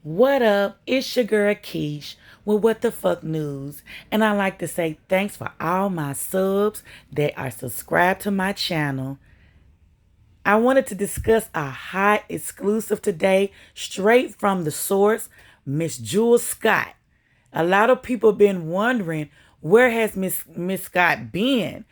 What up? It's your girl Keish with What the Fuck News. And I like to say thanks for all my subs that are subscribed to my channel. I wanted to discuss a hot exclusive today, straight from the source, Miss Jewel Scott. A lot of people have been wondering where has Miss Scott been,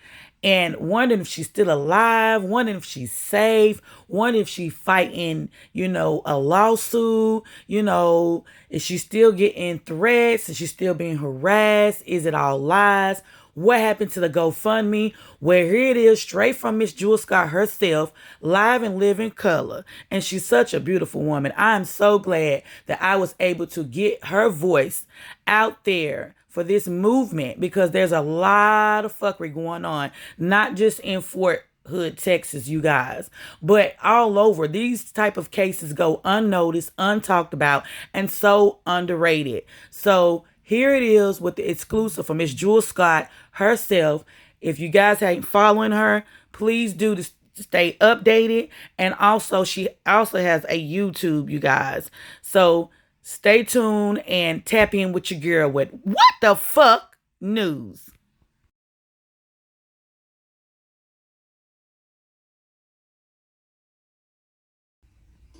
and wondering if she's still alive, wondering if she's safe, wondering if she's fighting, a lawsuit, is she still getting threats? Is she still being harassed? Is it all lies? What happened to the GoFundMe? Where here it is, straight from Miss Jewel Scott herself, live and live in color. And she's such a beautiful woman. I'm so glad that I was able to get her voice out there for this movement, because there's a lot of fuckery going on, not just in Fort Hood, Texas, you guys, but all over. These type of cases go unnoticed, untalked about, and so underrated. So here it is with the exclusive from Miss Jewel Scott herself. If you guys ain't following her, please do to stay updated. And also, she also has a YouTube, you guys. So stay tuned and tap in with your girl with What the Fuck News.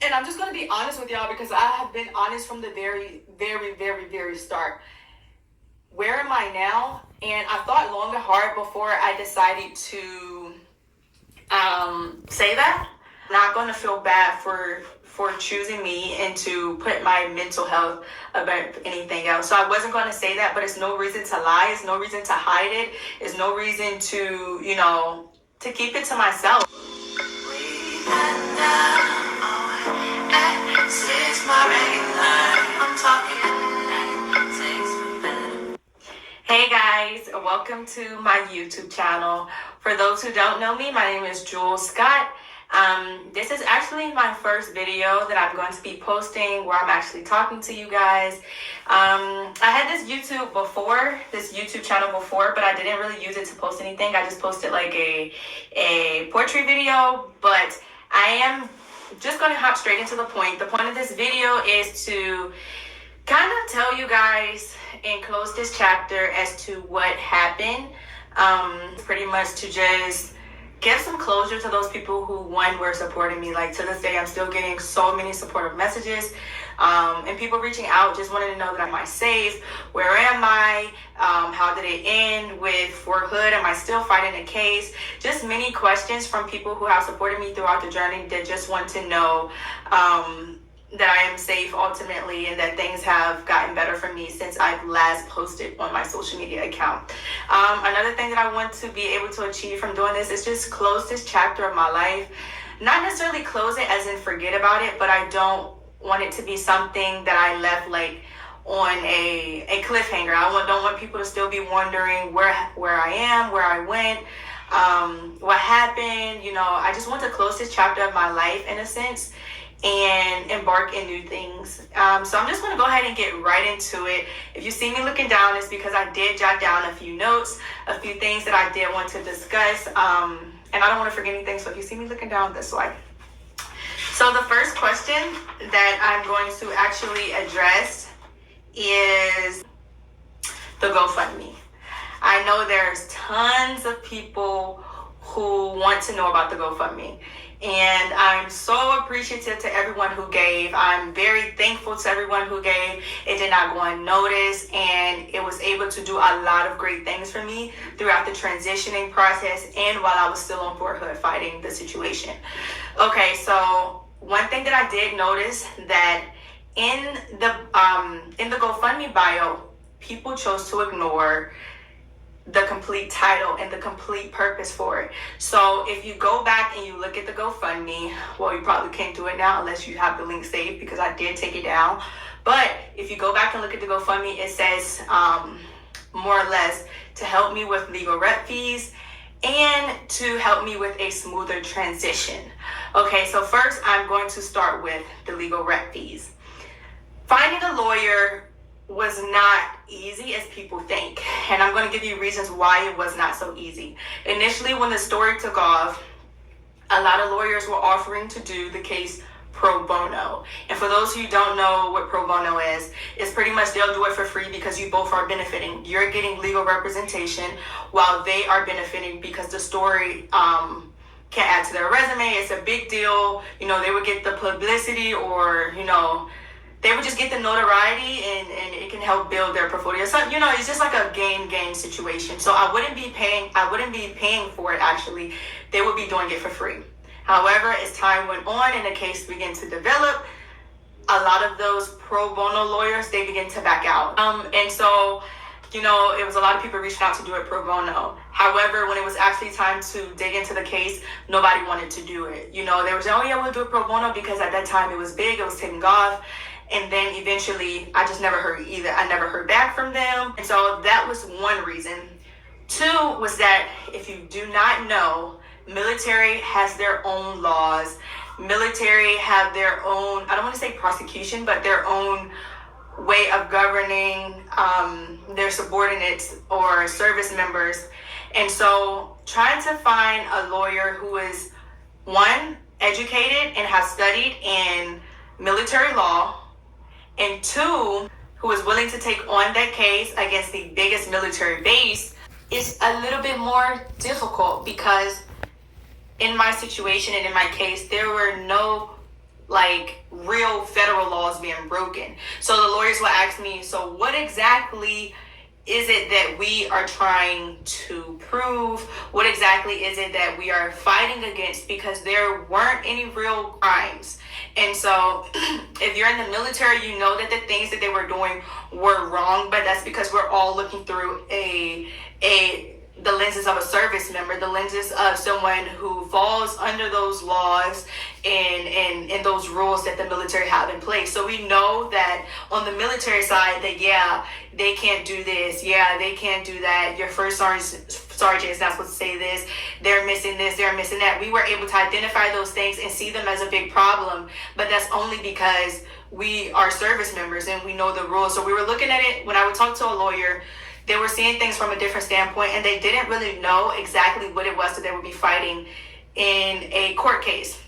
And I'm just going to be honest with y'all because I have been honest from the very start. Where am I now? And I thought long and hard before I decided to say that. I'm not going to feel bad for choosing me and to put my mental health above anything else. So I wasn't going to say that, but it's no reason to lie. It's no reason to hide it. It's no reason to, to keep it to myself. Hey guys, welcome to my YouTube channel. For those who don't know me, my name is Jewel Scott. This is actually my first video that I'm going to be posting where I'm actually talking to you guys. I had this YouTube channel before, but I didn't really use it to post anything. I just posted like a poetry video, but I am just going to hop straight into the point. The point of this video is to kind of tell you guys and close this chapter as to what happened. Pretty much to just give some closure to those people who, one, were supporting me. Like, to this day, I'm still getting so many supportive messages, and people reaching out, just wanting to know that am I safe? Where am I? How did it end with Fort Hood? Am I still fighting the case? Just many questions from people who have supported me throughout the journey that just want to know that I am safe ultimately, and that things have gotten better for me since I've last posted on my social media account. Another thing that I want to be able to achieve from doing this is just close this chapter of my life. Not necessarily close it as in forget about it, but I don't want it to be something that I left like on a cliffhanger. Don't want people to still be wondering where I am, where I went, what happened. I just want to close this chapter of my life in a sense and embark in new things. So I'm just going to go ahead and get right into it. If you see me looking down, it's because I did jot down a few notes, a few things that I did want to discuss, and I don't want to forget anything. So if you see me looking down, that's why. So the first question that I'm going to actually address is the GoFundMe. I know there's tons of people who want to know about the GoFundMe. And I'm so appreciative to everyone who gave. I'm very thankful to everyone who gave. It did not go unnoticed, and it was able to do a lot of great things for me throughout the transitioning process and while I was still on Fort Hood fighting the situation. Okay, so one thing that I did notice that in the GoFundMe bio, people chose to ignore the complete title and the complete purpose for it. So if you go back and you look at the GoFundMe, well, you probably can't do it now unless you have the link saved, because I did take it down. But if you go back and look at the GoFundMe, it says more or less to help me with legal rep fees and to help me with a smoother transition. Okay, so first I'm going to start with the legal rep fees. Finding a lawyer was not easy as people think, and I'm going to give you reasons why it was not so easy. Initially, when the story took off, a lot of lawyers were offering to do the case pro bono. And for those who don't know what pro bono is, it's pretty much they'll do it for free because you both are benefiting. You're getting legal representation while they are benefiting because the story can add to their resume. It's a big deal. You know, they would get the publicity, or, you know, they would just get the notoriety, and it can help build their portfolio. So, you know, it's just like a gain situation. So I wouldn't be paying for it actually. They would be doing it for free. However, as time went on and the case began to develop, a lot of those pro bono lawyers, they began to back out. And so, you know, it was a lot of people reaching out to do it pro bono. However, when it was actually time to dig into the case, nobody wanted to do it. You know, they were saying, oh yeah, we'll do it pro bono, because at that time it was big, it was taking off. And then eventually, I just never heard either. I never heard back from them. And so that was one reason. Two was that, if you do not know, military has their own laws. Military have their own, I don't want to say prosecution, but their own way of governing their subordinates or service members. And so trying to find a lawyer who is, one, educated and has studied in military law, and two, who is willing to take on that case against the biggest military base is a little bit more difficult, because in my situation and in my case, there were no like real federal laws being broken. So the lawyers will ask me, so what exactly is it that we are trying to prove? What exactly is it that we are fighting against? Because there weren't any real crimes. And so if you're in the military, you know that the things that they were doing were wrong, but that's because we're all looking through the lenses of a service member, the lenses of someone who falls under those laws and those rules that the military have in place. So we know that on the military side that, yeah, they can't do this. Yeah, they can't do that. Your first sergeant is not supposed to say this. They're missing this. They're missing that. We were able to identify those things and see them as a big problem. But that's only because we are service members and we know the rules. So we were looking at it. When I would talk to a lawyer, they were seeing things from a different standpoint, and they didn't really know exactly what it was that they would be fighting in a court case.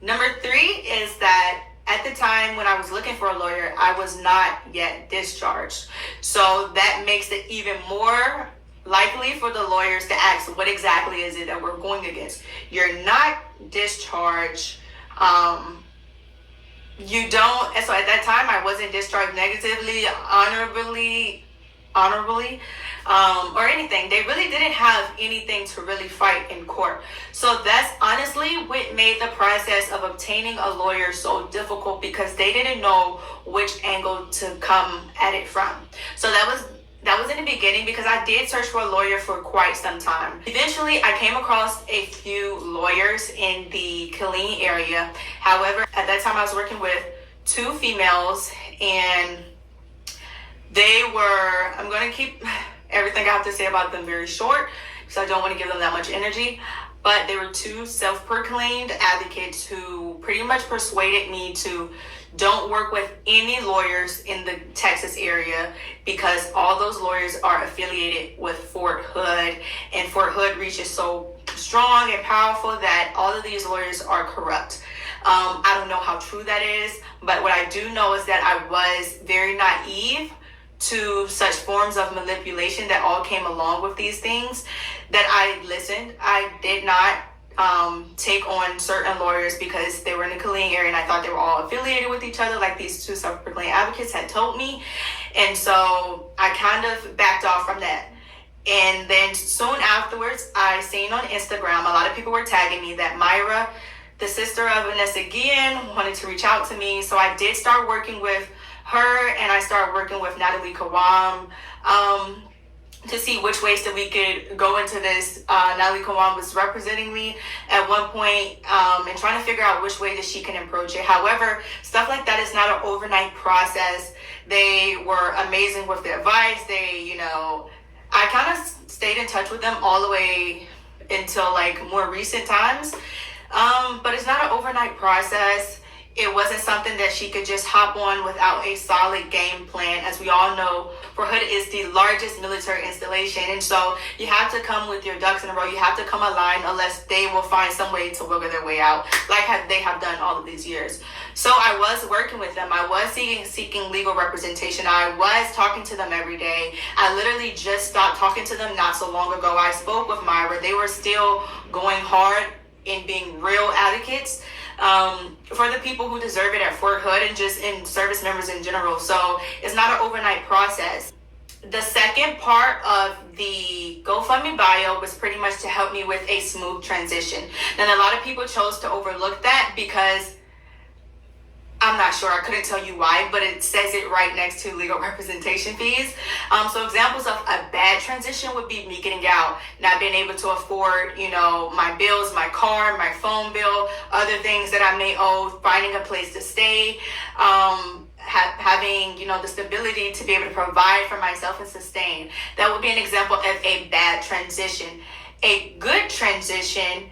Number three is that at the time when I was looking for a lawyer, I was not yet discharged. So that makes it even more likely for the lawyers to ask, what exactly is it that we're going against? You're not discharged. You don't, and so at that time I wasn't discharged negatively, honorably, or anything. They really didn't have anything to really fight in court. So that's honestly what made the process of obtaining a lawyer so difficult, because they didn't know which angle to come at it from. So that was in the beginning, because I did search for a lawyer for quite some time. Eventually, I came across a few lawyers in the Killeen area. However, at that time I was working with two females, and they were, I'm going to keep everything I have to say about them very short, because I don't want to give them that much energy. But they were two self-proclaimed advocates who pretty much persuaded me to don't work with any lawyers in the Texas area, because all those lawyers are affiliated with Fort Hood, and Fort Hood reaches so strong and powerful that all of these lawyers are corrupt. I don't know how true that is, but what I do know is that I was very naive to such forms of manipulation that all came along with these things, that I listened. I did not take on certain lawyers because they were in the Killeen area and I thought they were all affiliated with each other, like these two self-proclaimed advocates had told me. And so I kind of backed off from that. And then soon afterwards, I seen on Instagram, a lot of people were tagging me that Myra, the sister of Vanessa Guillen, wanted to reach out to me. So I did start working with her, and I started working with Natalie Kawam to see which ways that we could go into this. Natalie Kawam was representing me at one point, and trying to figure out which way that she can approach it. However, stuff like that is not an overnight process. They were amazing with their advice. I kind of stayed in touch with them all the way until like more recent times. But it's not an overnight process. it wasn't something that she could just hop on without a solid game plan. As we all know, Fort Hood is the largest military installation, and so you have to come with your ducks in a row. You have to come aligned, unless they will find some way to wiggle their way out, like they have done all of these years. So I was working with them. I was seeking legal representation. I was talking to them every day. I literally just stopped talking to them not so long ago. I spoke with Myra. They were still going hard in being real advocates for the people who deserve it at Fort Hood and just in service members in general. So it's not an overnight process. The second part of the GoFundMe bio was pretty much to help me with a smooth transition. And a lot of people chose to overlook that because I'm not sure, I couldn't tell you why, but it says it right next to legal representation fees. So examples of a bad transition would be me getting out, not being able to afford, my bills, my car, my phone bill, other things that I may owe, finding a place to stay, having, the stability to be able to provide for myself and sustain. That would be an example of a bad transition. A good transition,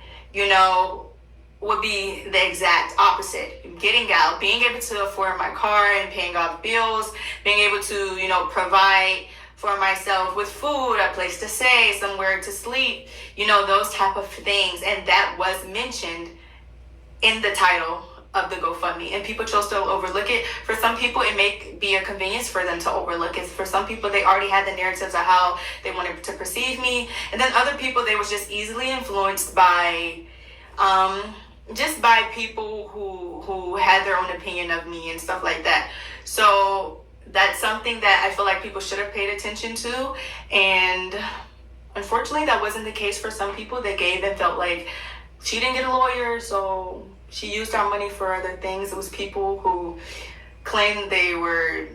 would be the exact opposite. Getting out, being able to afford my car and paying off bills, being able to, provide for myself with food, a place to stay, somewhere to sleep, those type of things. And that was mentioned in the title of the GoFundMe, and people chose to overlook it. For some people, it may be a convenience for them to overlook it. For some people, they already had the narratives of how they wanted to perceive me. And then other people, they was just easily influenced by people who had their own opinion of me and stuff like that. So that's something that I feel like people should have paid attention to. And unfortunately, that wasn't the case for some people. They gave and felt like she didn't get a lawyer, so she used our money for other things. It was people who claimed they were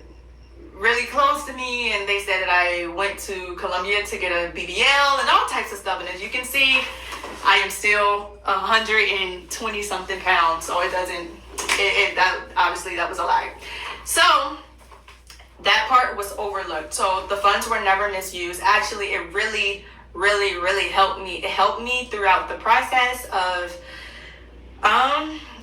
really close to me, and they said that I went to Columbia to get a BBL and all types of stuff. And as you can see, I am still 120 something pounds, so that obviously that was a lie. So that part was overlooked. So the funds were never misused. Actually, it really, really, really helped me. It helped me throughout the process of,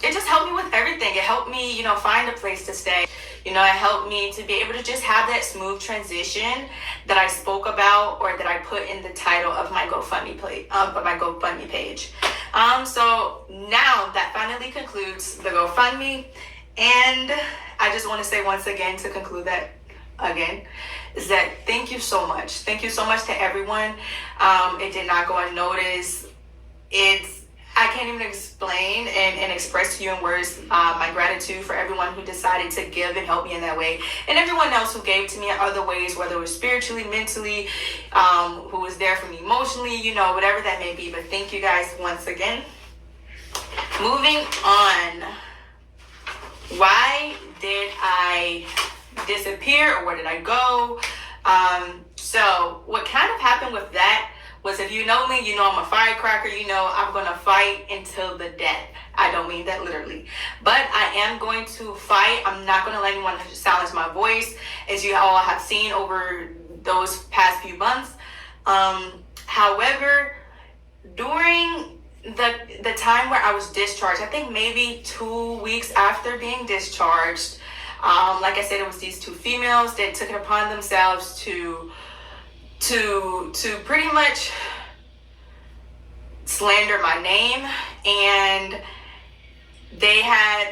it just helped me with everything. It helped me, find a place to stay. It helped me to be able to just have that smooth transition that I spoke about, or that I put in the title of my GoFundMe page. So now that finally concludes the GoFundMe, and I just want to say once again, to conclude that again, is that thank you so much. Thank you so much to everyone. It did not go unnoticed. I can't even explain and express to you in words my gratitude for everyone who decided to give and help me in that way, and everyone else who gave to me in other ways, whether it was spiritually, mentally, who was there for me emotionally, whatever that may be. But thank you guys once again. Moving on. Why did I disappear, or where did I go? So what kind of happened with that was, if you know me, I'm a firecracker. I'm going to fight until the death. I don't mean that literally, but I am going to fight. I'm not going to let anyone silence my voice, as you all have seen over those past few months. However, during the time where I was discharged, I think maybe 2 weeks after being discharged, like I said, it was these two females that took it upon themselves to pretty much slander my name. And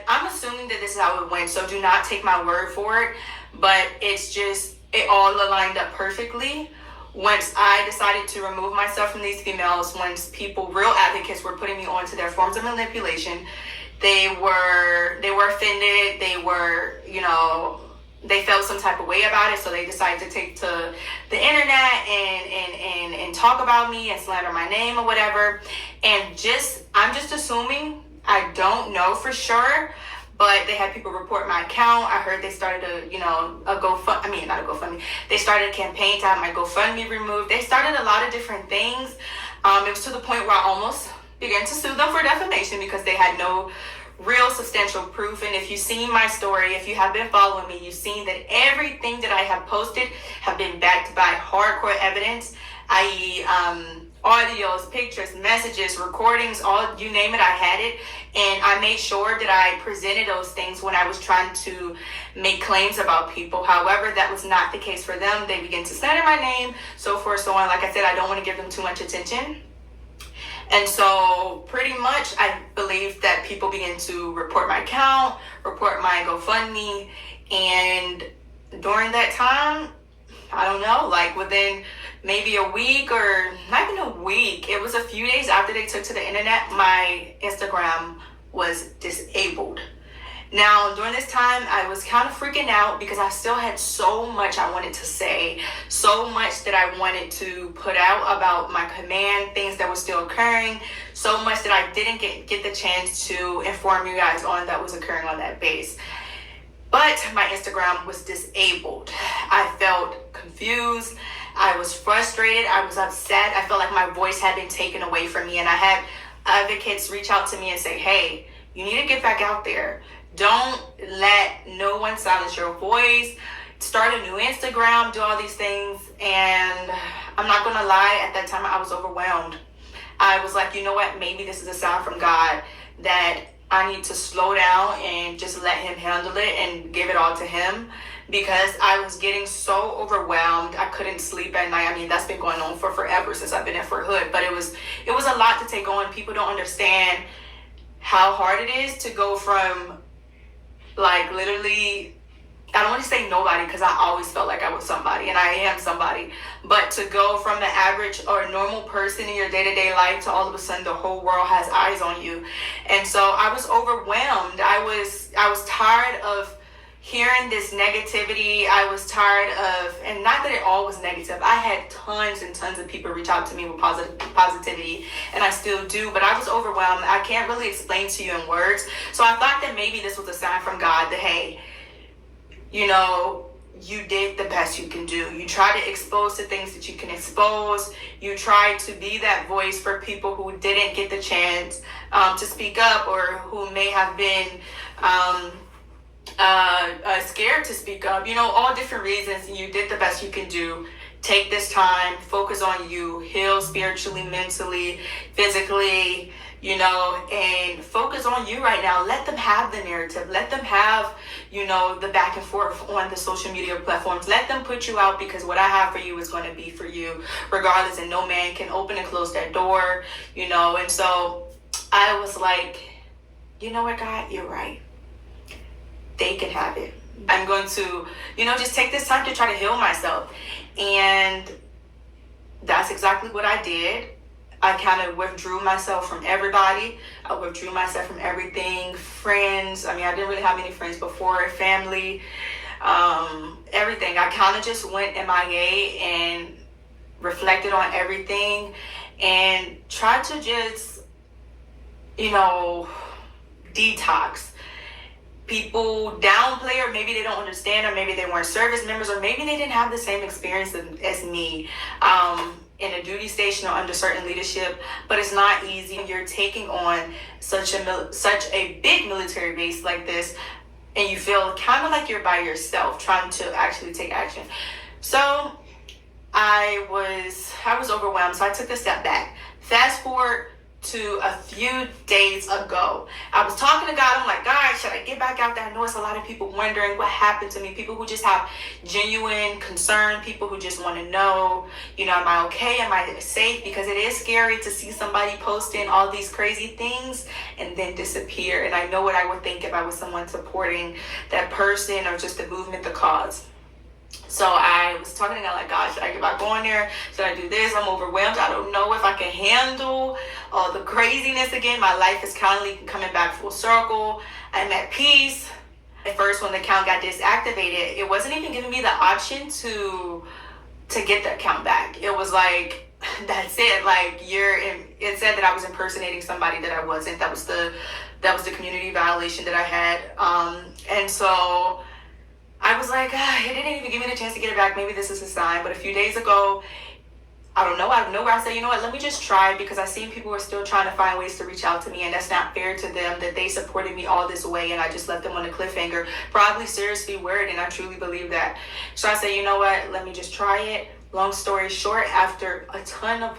I'm assuming that this is how it went, so do not take my word for it, but it all aligned up perfectly. Once I decided to remove myself from these females, once real advocates were putting me onto their forms of manipulation, they were offended. They felt some type of way about it, so they decided to take to the internet and talk about me and slander my name or whatever. And I'm just assuming, I don't know for sure, but they had people report my account. I heard they started they started a campaign to have my GoFundMe removed. They started a lot of different things. It was to the point where I almost began to sue them for defamation, because they had no real substantial proof. And if you've seen my story, if you have been following me, you've seen that everything that I have posted have been backed by hardcore evidence, i.e. audios, pictures, messages, recordings, all you name it, I had it. And I made sure that I presented those things when I was trying to make claims about people. However, that was not the case for them. They began to slander my name, so forth, so on. Like I said, I don't want to give them too much attention. And so pretty much I believe that people begin to report my account, report my GoFundMe. And during that time, I don't know, like within maybe a week, or not even a week, it was a few days after they took to the internet, my Instagram was disabled. Now, during this time, I was kind of freaking out because I still had so much I wanted to say, so much that I wanted to put out about my command, things that were still occurring, so much that I didn't get the chance to inform you guys on that was occurring on that base. But my Instagram was disabled. I felt confused. I was frustrated. I was upset. I felt like my voice had been taken away from me. And I had advocates reach out to me and say, hey, you need to get back out there. Don't let no one silence your voice. Start a new Instagram, do all these things. And I'm not going to lie, at that time I was overwhelmed. I was like, you know what? Maybe this is a sign from God that I need to slow down and just let him handle it and give it all to him, because I was getting so overwhelmed. I couldn't sleep at night. I mean, that's been going on for forever since I've been in Fort Hood, but it was a lot to take on. People don't understand how hard it is to go from, like, literally, I don't want to say nobody, because I always felt like I was somebody, and I am somebody. But to go from the average or normal person in your day-to-day life to all of a sudden the whole world has eyes on you. And so I was overwhelmed. I was tired of hearing this negativity. I was tired of, and not that it all was negative. I had tons and tons of people reach out to me with positivity, and I still do, but I was overwhelmed. I can't really explain to you in words. So I thought that maybe this was a sign from God that, hey, you know, you did the best you can do. You try to expose the things that you can expose. You try to be that voice for people who didn't get the chance to speak up, or who may have been scared to speak up. You know, all different reasons. You did the best you can do. Take this time, focus on you, heal spiritually, mentally, physically, you know, and focus on you right now. Let them have the narrative. Let them have, you know, the back and forth on the social media platforms. Let them put you out, because what I have for you is going to be for you regardless, and no man can open and close that door, you know. And so I was like, you know what, God, you're right. They can have it. I'm going to, you know, just take this time to try to heal myself. And that's exactly what I did. I kind of withdrew myself from everybody. I withdrew myself from everything. Friends. I mean, I didn't really have any friends before. Family. Everything. I kind of just went MIA and reflected on everything and tried to just, you know, detox. People downplay, or maybe they don't understand, or maybe they weren't service members, or maybe they didn't have the same experience as me in a duty station or under certain leadership. But it's not easy. You're taking on such a big military base like this, and you feel kind of like you're by yourself trying to actually take action. So I was overwhelmed, so I took a step back. Fast forward to a few days ago, I was talking to God. I'm like, God, should I get back out there? I know it's a lot of people wondering what happened to me. People who just have genuine concern. People who just want to know, you know, am I okay? Am I safe? Because it is scary to see somebody posting all these crazy things and then disappear. And I know what I would think if I was someone supporting that person or just the movement, the cause. So I was talking to God like, God, should I get back on there? Should I do this? I'm overwhelmed. I don't know if I can handle all the craziness again. My life is currently coming back full circle. I'm at peace. At first, when the account got deactivated, it wasn't even giving me the option to get the account back. It was like, that's it. Like, it said that I was impersonating somebody that I wasn't. That was the community violation that I had. And so I was like, it didn't even give me the chance to get it back. Maybe this is a sign. But a few days ago, I don't know, out of nowhere, I said, you know what, let me just try, because I seen people were still trying to find ways to reach out to me, and that's not fair to them that they supported me all this way, and I just left them on a cliffhanger, probably seriously worried, and I truly believe that. So I said, you know what, let me just try it. Long story short, after a ton of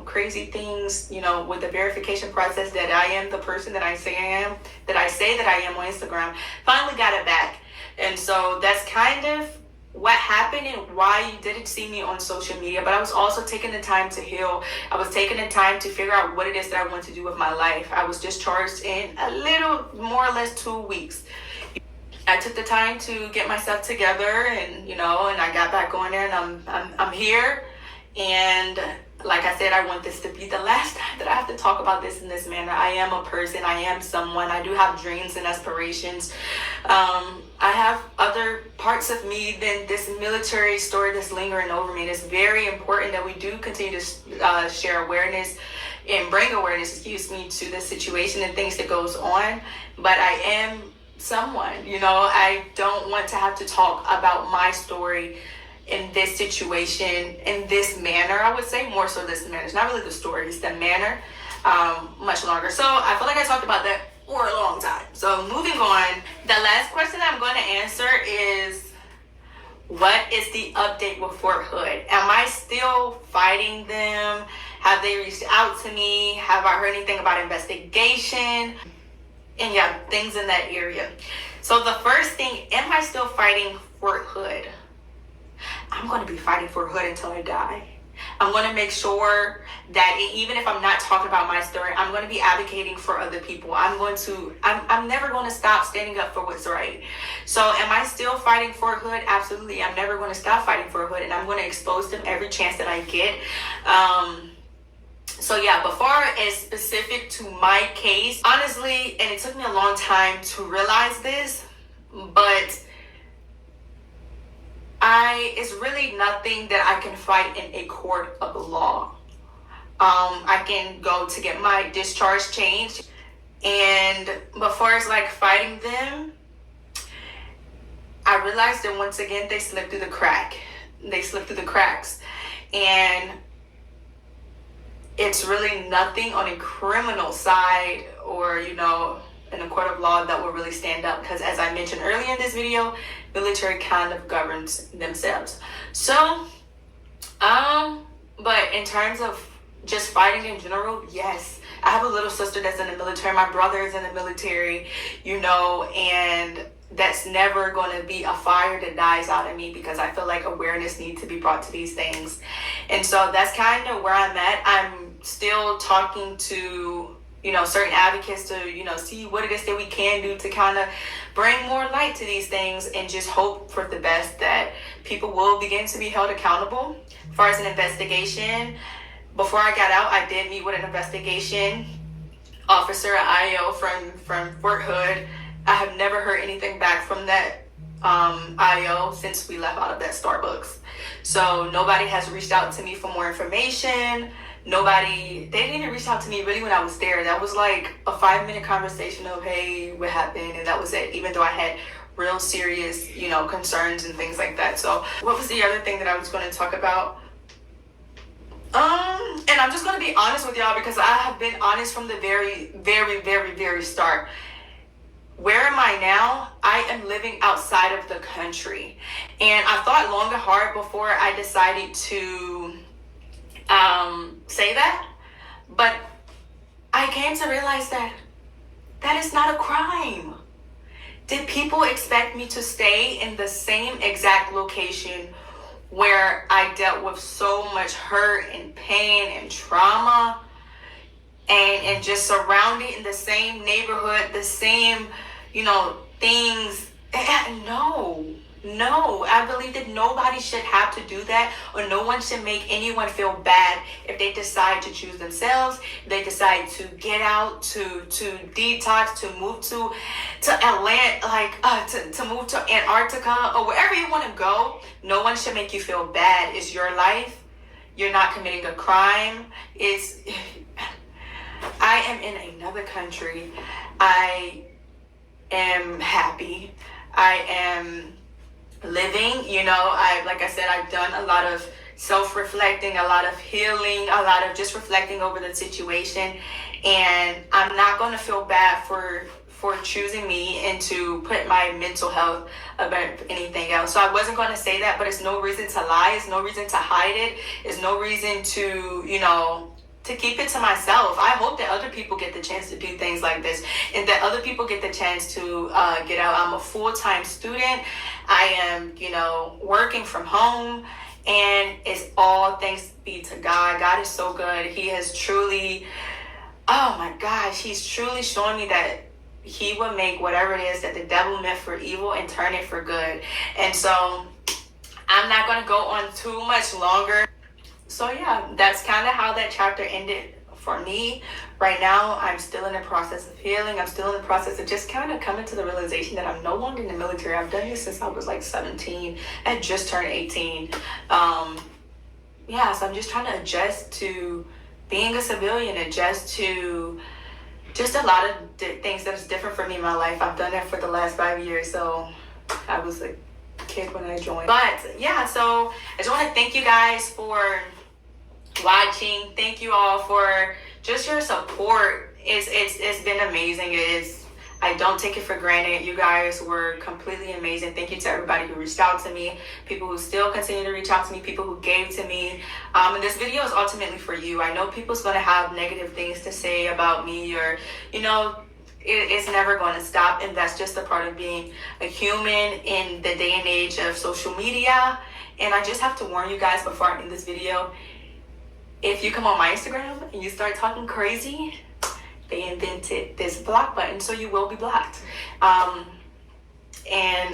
crazy things, with the verification process that I am the person that I say I am, that I am on Instagram. Finally got it back. And so that's kind of what happened and why you didn't see me on social media. But I was also taking the time to heal. I was taking the time to figure out what it is that I want to do with my life. I was discharged in a little more or less 2 weeks. I took the time to get myself together, and and I got back on there, and I'm here. And like I said, I want this to be the last time that I have to talk about this in this manner. I am a person. I am someone. I do have dreams and aspirations. I have other parts of me than this military story that's lingering over me. It's very important that we do continue to share awareness and bring awareness, to the situation and things that goes on. But I am someone, I don't want to have to talk about my story in this situation, in this manner. I would say more so this manner. It's not really the story, it's the manner, much longer. So I feel like I talked about that for a long time. So moving on, the last question I'm going to answer is, what is the update with Fort Hood? Am I still fighting them? Have they reached out to me? Have I heard anything about investigation? And yeah, things in that area. So the first thing, am I still fighting Fort Hood? I'm going to be fighting Fort Hood until I die. I'm going to make sure that even if I'm not talking about my story, I'm going to be advocating for other people. I'm never going to stop standing up for what's right. So am I still fighting Fort Hood? Absolutely. I'm never going to stop fighting Fort Hood, and I'm going to expose them every chance that I get. So yeah, before as specific to my case, honestly, and it took me a long time to realize this, but it's really nothing that I can fight in a court of law. I can go to get my discharge changed, and before it's like fighting them, I realized that once again they slipped through the cracks, and it's really nothing on a criminal side or, in a court of law that will really stand up. Because as I mentioned earlier in this video, military kind of governs themselves. So, but in terms of just fighting in general, yes. I have a little sister that's in the military. My brother is in the military, and that's never going to be a fire that dies out of me, because I feel like awareness needs to be brought to these things. And so that's kind of where I'm at. I'm still talking to, certain advocates to, see what it is that we can do to kind of bring more light to these things, and just hope for the best that people will begin to be held accountable. As far as an investigation, before I got out, I did meet with an investigation officer at IO from Fort Hood. I have never heard anything back from that IO since we left out of that Starbucks. So nobody has reached out to me for more information. They didn't even reach out to me really when I was there. That was like a 5-minute conversation of, hey, what happened? And that was it, even though I had real serious, concerns and things like that. So what was the other thing that I was going to talk about? And I'm just going to be honest with y'all, because I have been honest from the very, very, very, very start. Where am I now? I am living outside of the country. And I thought long and hard before I decided to say that. But I came to realize that is not a crime. Did people expect me to stay in the same exact location where I dealt with so much hurt and pain and trauma, and just surrounded in the same neighborhood, the same, things? No, I believe that nobody should have to do that, or no one should make anyone feel bad if they decide to choose themselves, if they decide to get out, to detox, to move to Atlanta, to move to Antarctica, or wherever you want to go. No one should make you feel bad. It's your life. You're not committing a crime. I am in another country. I am happy. I am living, like I said, I've done a lot of self-reflecting, a lot of healing, a lot of just reflecting over the situation, and I'm not going to feel bad for for choosing me and to put my mental health above anything else. So I wasn't going to say that, but it's no reason to lie. It's no reason to hide it. It's no reason to, to keep it to myself. I hope that other people get the chance to do things like this and that other people get the chance to get out. I'm a full-time student. I am, working from home, and it's all thanks be to God. God is so good. He has truly, oh my gosh, he's truly showing me that he will make whatever it is that the devil meant for evil and turn it for good. And so I'm not going to go on too much longer. So yeah, that's kind of how that chapter ended for me. Right now, I'm still in the process of healing. I'm still in the process of just kind of coming to the realization that I'm no longer in the military. I've done this since I was like 17. I had just turned 18. So I'm just trying to adjust to being a civilian, adjust to just a lot of things that is different for me in my life. I've done that for the last 5 years. So I was a kid when I joined. But yeah, so I just want to thank you guys for watching. Thank you all for just your support. It's been amazing. I don't take it for granted. You guys were completely amazing. Thank you to everybody who reached out to me, people who still continue to reach out to me, people who gave to me. And this video is ultimately for you. I know people's going to have negative things to say about me, or, it's never going to stop. And that's just a part of being a human in the day and age of social media. And I just have to warn you guys before I end this video, if you come on my Instagram and you start talking crazy, they invented this block button, so you will be blocked. And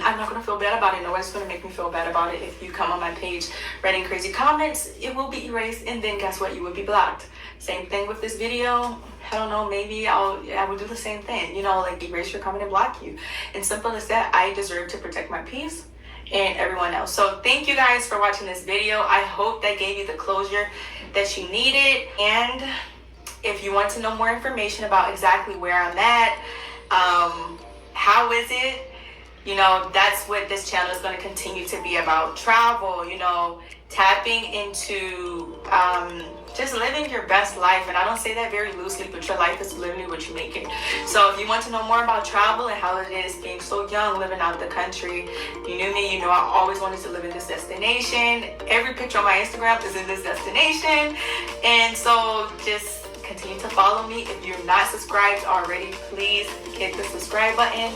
I'm not going to feel bad about it. Nobody's going to make me feel bad about it. If you come on my page writing crazy comments, it will be erased, and then guess what? You will be blocked. Same thing with this video. I don't know, maybe I will do the same thing. Like erase your comment and block you. And simple as that. I deserve to protect my peace and everyone else. So thank you guys for watching this video. I hope that gave you the closure that you needed. And if you want to know more information about exactly where I'm at, how is it, that's what this channel is going to continue to be about. Travel, tapping into just living your best life. And I don't say that very loosely, but your life is literally what you make it. So if you want to know more about travel and how it is being so young, living out of the country, you knew me, I always wanted to live in this destination. Every picture on my Instagram is in this destination. And so just continue to follow me. If you're not subscribed already, please hit the subscribe button.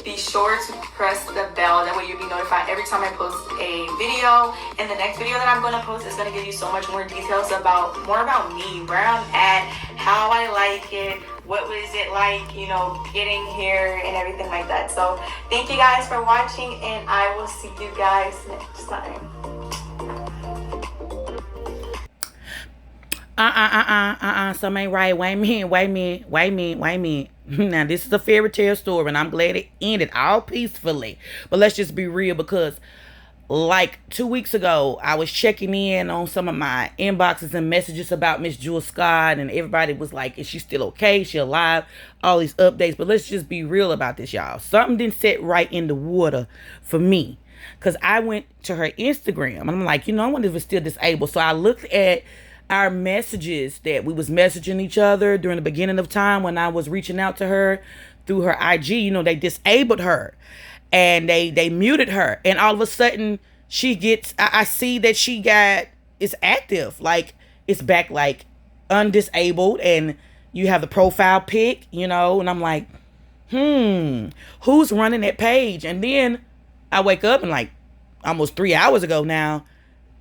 Be sure to press the bell. That way you'll be notified every time I post a video. And the next video that I'm going to post is going to give you so much more details more about me, where I'm at, how I like it, what was it like, getting here and everything like that. So thank you guys for watching, and I will see you guys next time. Something ain't right. Wait a minute. Now, this is a fairy tale story, and I'm glad it ended all peacefully. But let's just be real, because like 2 weeks ago, I was checking in on some of my inboxes and messages about Miss Jewel Scott, and everybody was like, is she still okay? Is she alive? All these updates. But let's just be real about this, y'all. Something didn't set right in the water for me, because I went to her Instagram, and I'm like, I wonder if it's still disabled. So I looked at our messages that we was messaging each other during the beginning of time when I was reaching out to her through her IG. They disabled her, and they muted her, and all of a sudden she gets, I see that it's active, like it's back, like undisabled, and you have the profile pic, and I'm like, who's running that page? And then I wake up, and like almost 3 hours ago now,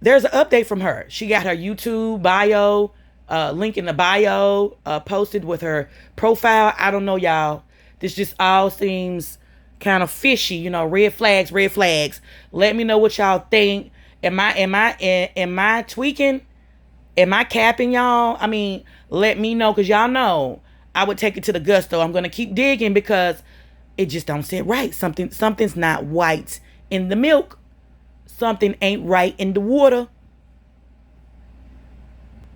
there's an update from her. She got her YouTube bio, link in the bio, posted with her profile. I don't know, y'all. This just all seems kind of fishy, red flags. Let me know what y'all think. Am I tweaking? Am I capping, y'all? I mean, let me know, because y'all know I would take it to the gusto. I'm going to keep digging, because it just don't sit right. Something's not white in the milk. Something ain't right in the water.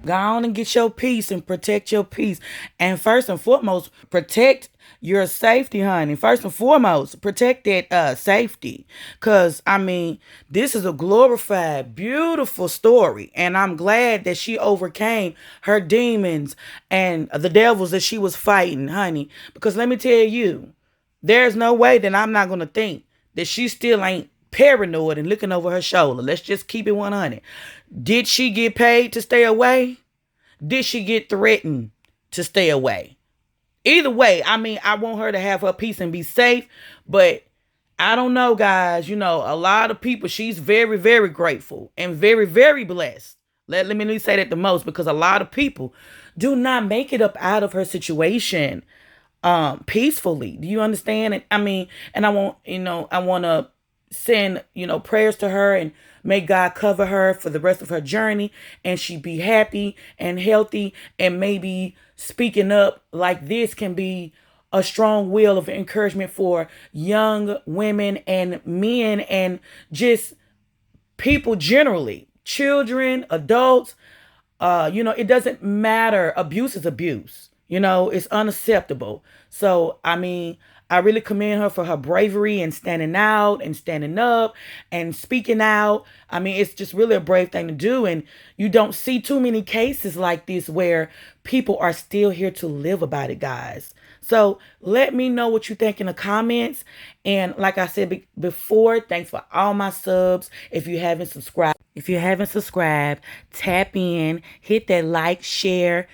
Go on and get your peace and protect your peace. And first and foremost, protect your safety, honey. First and foremost, protect that safety. Because, this is a glorified, beautiful story. And I'm glad that she overcame her demons and the devils that she was fighting, honey. Because let me tell you, There's no way that I'm not going to think that she still ain't paranoid and looking over her shoulder. Let's just keep it 100. Did she get paid to stay away? Did she get threatened to stay away? Either way, I mean, I want her to have her peace and be safe, but I don't know, guys. You know, a lot of people, she's very, very grateful and very, very blessed. Let me say that the most, because a lot of people do not make it up out of her situation peacefully. Do you understand? And I mean, and I want to send, prayers to her, and may God cover her for the rest of her journey, and she be happy and healthy, and maybe speaking up like this can be a strong will of encouragement for young women and men, and just people generally, children, adults. It doesn't matter. Abuse is abuse. It's unacceptable. So, I mean, I really commend her for her bravery and standing out and standing up and speaking out. I mean, it's just really a brave thing to do. And you don't see too many cases like this where people are still here to live about it, guys. So let me know what you think in the comments. And like I said before, thanks for all my subs. If you haven't subscribed, tap in, hit that like, share,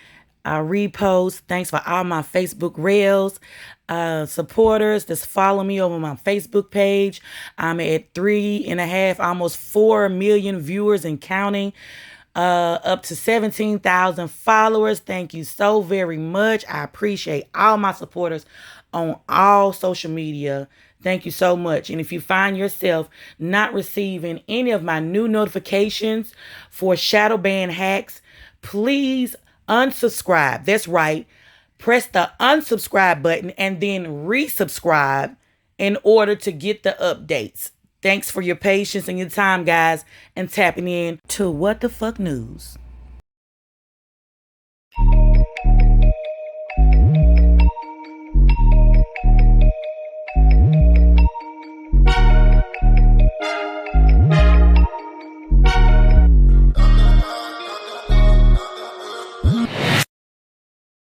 repost. Thanks for all my Facebook Reels supporters that's follow me over my Facebook page. I'm at 3.5, almost 4 million viewers and counting. Up to 17,000 followers. Thank you so very much. I appreciate all my supporters on all social media. Thank you so much. And if you find yourself not receiving any of my new notifications for shadow ban hacks, please unsubscribe. That's right. Press the unsubscribe button and then resubscribe in order to get the updates. Thanks for your patience and your time, guys, and tapping in to What the Fuck News.